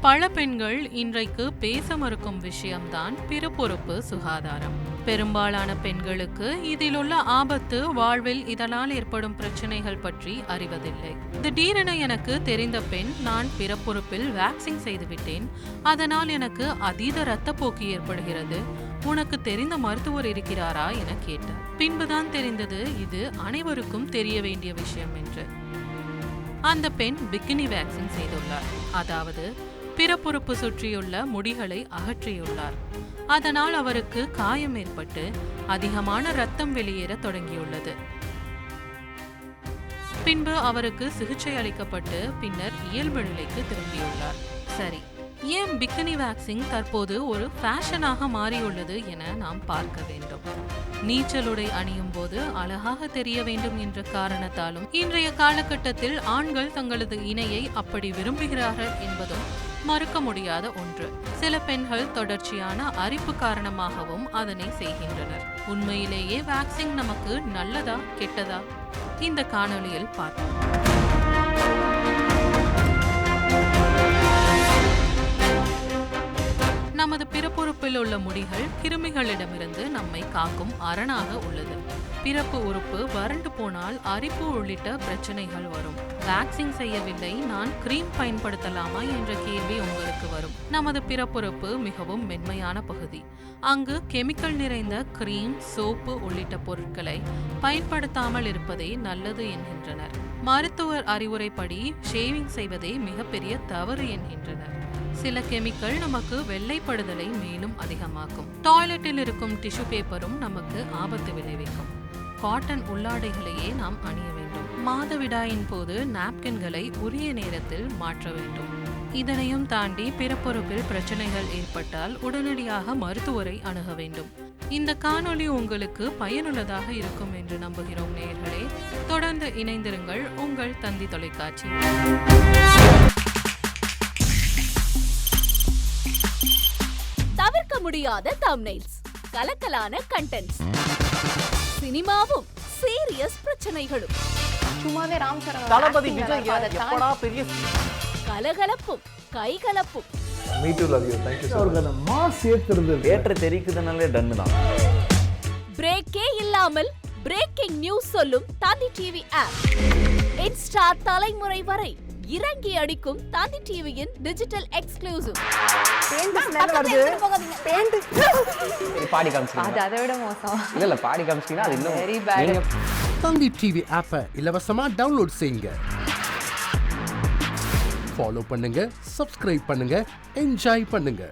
பல பெண்கள் இன்றைக்கு பேச மறுக்கும் விஷயம்தான் பிறப்புறுப்பு சுகாதாரம். பெரும்பாலான பெண்களுக்கு இதில் உள்ள ஆபத்து, வாழ்வில் இதனால் ஏற்படும் பிரச்சனைகள் பற்றி அறிவதில்லை. திடீரென எனக்கு தெரிந்த பெண், நான் பிறப்புறுப்பில் வேக்சின் செய்துவிட்டேன், அதனால் எனக்கு அதீத இரத்தப்போக்கு ஏற்படுகிறது, உனக்கு தெரிந்த மருத்துவர் இருக்கிறாரா என கேட்டார். பின்புதான் தெரிந்தது இது அனைவருக்கும் தெரிய வேண்டிய விஷயம் என்று. அந்த பெண் பிக்கினி வேக்சின் செய்துள்ளார், அதாவது பிறப்புறுப்பு சுற்றியுள்ள முடிகளை அகற்றியுள்ளார். அதனால் அவருக்கு காயம் ஏற்பட்டு அதிகமான இரத்தம் வெளியேற தொடங்கியுள்ளது. பின்பு அவருக்கு சிகிச்சை அளிக்கப்பட்டு பின்னர் இயல்பு நிலைக்கு திரும்பியுள்ளார். சரி, ஏன் பிக்கினி வேக்சின் தற்போது ஒரு ஃபேஷனாக மாறியுள்ளது என நாம் பார்க்க வேண்டும். நீச்சலுடை அணியும் போது அழகாக தெரிய வேண்டும் என்ற காரணத்தாலும் இன்றைய காலகட்டத்தில் ஆண்கள் தங்களது இணையை அப்படி விரும்புகிறார்கள் என்பதும் மறுக்க முடியாத ஒன்று. சில பெண்கள் தொடர்ச்சியான அரிப்பு காரணமாகவும் அதனை செய்கின்றனர். உண்மையிலேயே வேக்சின் நமக்கு நல்லதா கெட்டதா? இந்த காணொளியில் பார்ப்போம். நமது பிறப்புறுப்பில் உள்ள முடிகள் கிருமிகளிடமிருந்து நம்மை காக்கும் அரணாக உள்ளது. பிறப்பு உறுப்பு வறண்டு போனால் அரிப்பு உள்ளிட்ட பிரச்சனைகள் வரும். வேக்சின் செய்யவில்லை, நான் கிரீம் பயன்படுத்தலாமா என்ற கேள்வி உங்களுக்கு வரும். நமது பிறப்புறுப்பு மிகவும் மென்மையான பகுதி. அங்கு கெமிக்கல் நிறைந்த கிரீம், சோப்பு உள்ளிட்ட பொருட்களை பயன்படுத்தாமல் இருப்பதே நல்லது என்கின்றனர். மருத்துவர் அறிவுரைப்படி ஷேவிங் செய்வதே மிகப்பெரிய தவறு என்கின்றனர். சில கெமிக்கல் நமக்கு வெள்ளைப்படுதலை மேலும் அதிகமாக்கும். டாய்லெட்டில் இருக்கும் டிஷ்யூ பேப்பரும் நமக்கு ஆபத்து விளைவிக்கும். காட்டன் உள்ளாடைகளையே நாம் அணிய வேண்டும். மாதவிடாயின் போது நாப்கின்களை உரிய நேரத்தில் மாற்ற வேண்டும். இதனையும் தாண்டி பிறப்புறுப்பில் பிரச்சனைகள் ஏற்பட்டால் உடனடியாக மருத்துவரை அணுக வேண்டும். இந்த காணொளி உங்களுக்கு பயனுள்ளதாக இருக்கும் என்று நம்புகிறோம் நேயர்களே. தொடர்ந்து இணைந்திருங்கள் உங்கள் தந்தி தொலைக்காட்சி. தவிர்க்க முடியாத தம்ப்நெயில்ஸ், கலக்கலான கண்டென்ட்ஸ், சினிமாவும் சீரியஸ் பிரச்சனைகளும், சும்மாவே ராம் சரண் தளபதி விஜய் எப்படா பெரிய கலகலப்பும் கைகலப்பும். Me too, love you. Thank you so much. அவர்கள் அந்த மாஸ் ஏத்துறது தேட்டர் தெரிக்குதுனாலே டன்னு தான். பிரேக்கே இல்லாமல் பிரேக்கிங் நியூஸ் சொல்லும் தந்தி டிவி ஆப். இன்ஸ்டா தலைமுறை வரை இறங்கி அடிக்கும் தந்தி டிவியின் டிஜிட்டல் எக்ஸ்க்ளூசிவ். பாடி காமிச்சிங்க. அது அதை விட மோசம். இல்ல பாடி காமிச்சிங்கன்னா அது இன்னும் வெரி பேட். தந்தி டிவி ஆப்பை இலவசமா டவுன்லோட் செய்யுங்க. ஃபாலோ பண்ணுங்க, சப்ஸ்கிரைப் பண்ணுங்க, என்ஜாய் பண்ணுங்க.